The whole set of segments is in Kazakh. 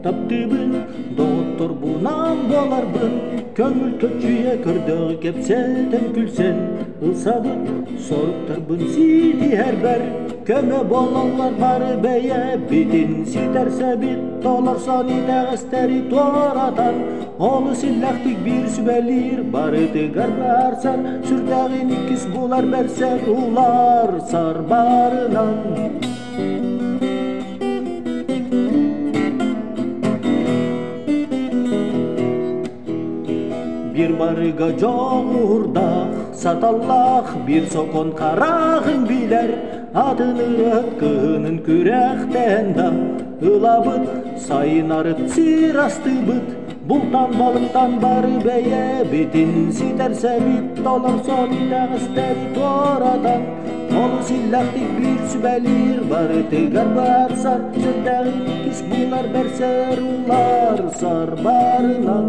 таптыбын, доктор бунан боларбын, көңіл көчүйе көрдөг кепсетен күлсен, ылсабын, соруктарбын сиди әрбәр, көмө болалар бары бәйе, битин ситерсе бит, толар сони тәғістері торатан, олы силлақтик бир сүбәлир, бары тыгар барсар, сүрдәғин икіс булар бәрсәр, улар сар барынан. Bir barıga жоғырдақ, саталлақ, bir сокон қарағын билер, адыны өткінің күрәқтен да, ылабыт, сайын арыт, сирасты бұт, бұлтан балықтан бары бәйе, бетін ситерсе бит, толар сони тәғістері торадан, олы силлақтик bir сүбәлир, бары тыгар барсар, сүрдәғин икіс булар бәрсәр, улар сар барынан.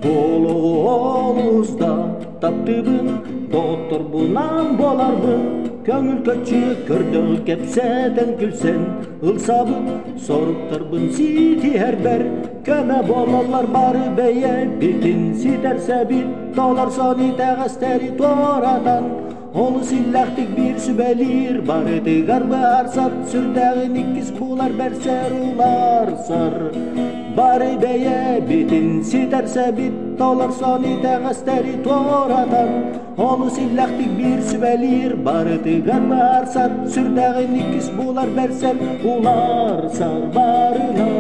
Болуымызда таптыбын, доктор бунан боларбын, көңіл көчі көрдөг кепсетен күлсен, ылсабын, соруктарбын сити әрбәр, көмө болалар бары бәйе, битин ситерсе бит, толар сони тәғістері торатан, олы силлақтик bir сүбәлир, бары тыгар барсар, сүрдәғин икіс булар бәрсәр, улар сар. Бары бәйе, битин ситерсе бит, толар сони тәғістері торатан, олы силлақтик bir сүбәлир, бары тыгар барсар, сүрдәғин икіс булар бәрсәр, улар сар барынан.